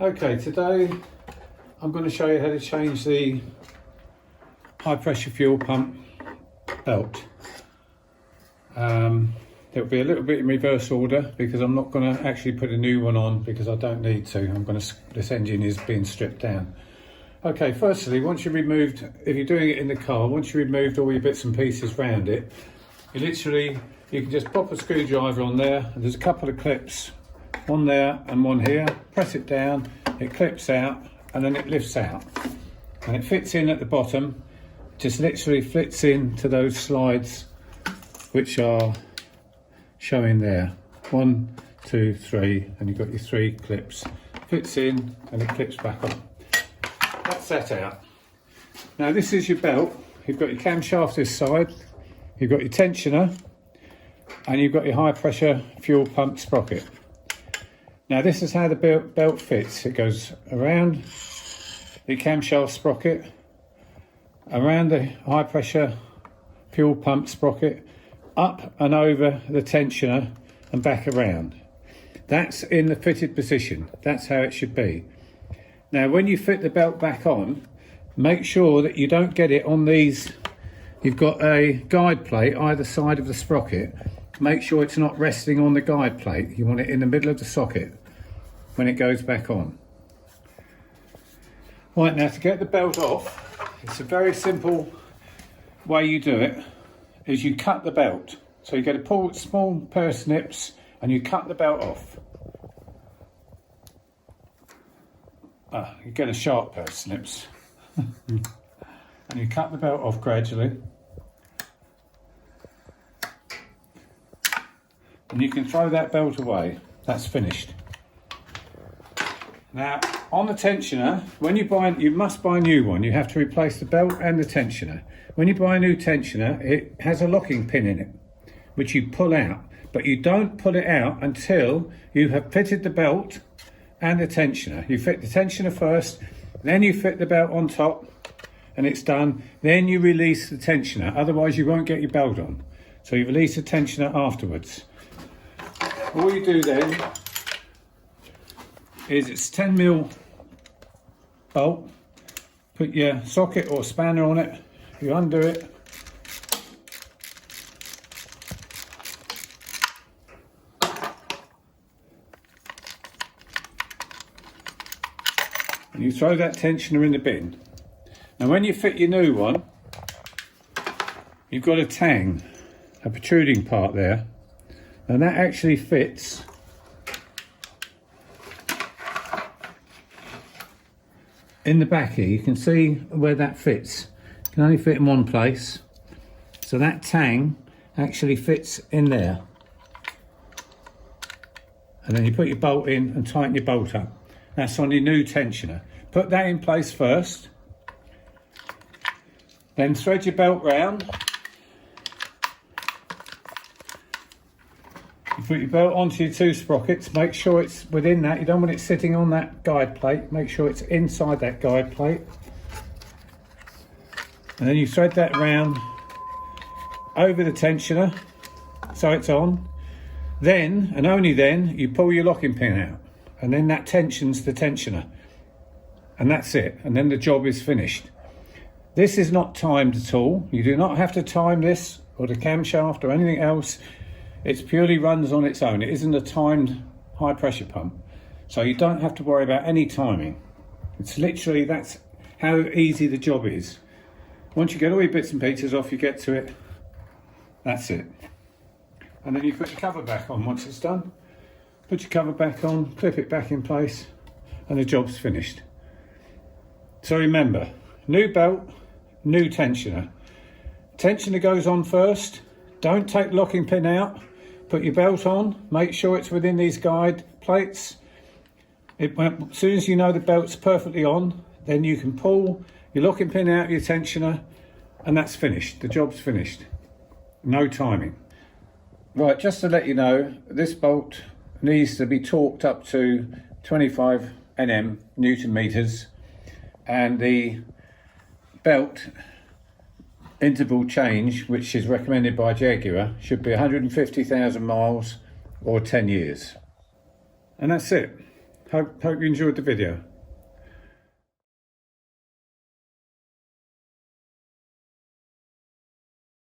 Okay, today I'm going to show you how to change the high pressure fuel pump belt. It'll be a little bit in reverse order because I'm not going to actually put a new one on because I don't need to. This engine is being stripped down. Okay, firstly, once you've removed, if you're doing it in the car, once you've removed all your bits and pieces around it, you can just pop a screwdriver on there, and there's a couple of clips, one there and one here. Press it down, it clips out, and then it lifts out. And it fits in at the bottom, just literally fits into those slides which are showing there. 1, 2, 3, and you've got your 3 clips. Fits in and it clips back on. That's that out. Now this is your belt. You've got your camshaft this side, you've got your tensioner, and you've got your high pressure fuel pump sprocket. Now this is how the belt fits. It goes around the camshaft sprocket, around the high pressure fuel pump sprocket, up and over the tensioner and back around. That's in the fitted position. That's how it should be. Now when you fit the belt back on, make sure that you don't get it on these. You've got a guide plate either side of the sprocket. Make sure it's not resting on the guide plate. You want it in the middle of the socket when it goes back on. Right, now to get the belt off, it's a very simple way you do it, is you cut the belt. So you get a small pair of snips and you cut the belt off. You get a sharp pair of snips. And you cut the belt off gradually. And you can throw that belt away. That's finished. Now, on the tensioner, when you must buy a new one. You have to replace the belt and the tensioner. When you buy a new tensioner, it has a locking pin in it, which you pull out. But you don't pull it out until you have fitted the belt and the tensioner. You fit the tensioner first, then you fit the belt on top, and it's done. Then you release the tensioner. Otherwise, you won't get your belt on. So you release the tensioner afterwards. All you do then is it's 10mm bolt. Put your socket or spanner on it. You undo it. And you throw that tensioner in the bin. Now when you fit your new one, you've got a tang, a protruding part there, and that actually fits in the back here. You can see where that fits. It can only fit in one place. So that tang actually fits in there. And then you put your bolt in and tighten your bolt up. That's on your new tensioner. Put that in place first. Then thread your belt round. You put your belt onto your 2 sprockets. Make sure it's within that. You don't want it sitting on that guide plate. Make sure it's inside that guide plate. And then you thread that round over the tensioner so it's on. Then, and only then, you pull your locking pin out. And then that tensions the tensioner. And that's it. And then the job is finished. This is not timed at all. You do not have to time this or the camshaft or anything else. It purely runs on its own. It isn't a timed high pressure pump. So you don't have to worry about any timing. It's literally, that's how easy the job is. Once you get all your bits and pieces off, you get to it. That's it. And then you put your cover back on once it's done. Put your cover back on, clip it back in place, and the job's finished. So remember, new belt, new tensioner. Tensioner goes on first. Don't take the locking pin out. Put your belt on. Make sure it's within these guide plates. As soon as you know the belt's perfectly on, then you can pull your locking pin out of your tensioner, and that's finished. The job's finished. No timing. Right, just to let you know, this bolt needs to be torqued up to 25 Nm, Newton meters, and the belt interval change, which is recommended by Jaguar, should be 150,000 miles or 10 years. And that's it. Hope you enjoyed the video.